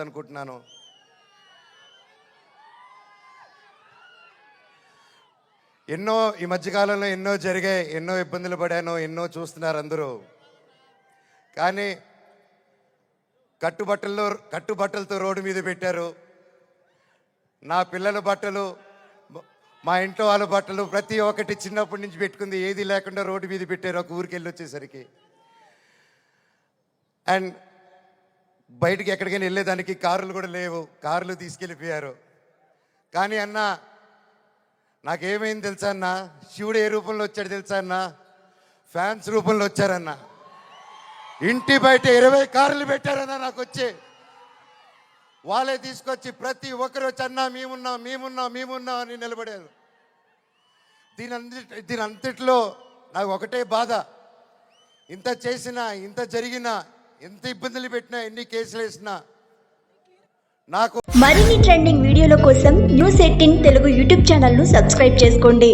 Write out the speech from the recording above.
అనుకుంటున్నాను. ఎన్నో ఈ మధ్యకాలంలో ఎన్నో జరిగాయి, ఎన్నో ఇబ్బందులు పడాను, ఎన్నో చూస్తున్నారు అందరూ. కానీ కట్టుబట్టలతో రోడ్డు మీద పెట్టారు. నా పిల్లల బట్టలు, మా ఇంట్లో వాళ్ళ బట్టలు ప్రతి ఒక్కటి చిన్నప్పటి నుంచి పెట్టుకుంది ఏది లేకుండా రోడ్డు మీద పెట్టారు ఒక ఊరికి వెళ్ళి వచ్చేసరికి. అండ్ బయటికి ఎక్కడికైనా వెళ్ళేదానికి కార్లు కూడా లేవు, కార్లు తీసుకెళ్ళిపోయారు. కానీ అన్న నాకేమైంది తెలుసా అన్న, శివుడు ఏ రూపంలో వచ్చాడు తెలుసా అన్న, ఫ్యాన్స్ రూపంలో వచ్చారన్న. ఇంటి బయట 20 కార్లు పెట్టారన్న నాకు వచ్చి. వాళ్ళే తీసుకొచ్చి ప్రతి ఒక్కరు వచ్చి అన్న మేమున్నాం అని నిలబడారు. దీని అంతట్లో నాకు ఒకటే బాధ, ఇంత చేసినా, ఇంత జరిగినా, ఎంత ఇబ్బందులు పెట్టినా, ఎన్ని కేసులు వేసినా నాకు మరిన్ని ట్రెండింగ్ వీడియోల కోసం న్యూస్ 18 తెలుగు యూట్యూబ్ ఛానల్ ను సబ్స్క్రైబ్ చేసుకోండి.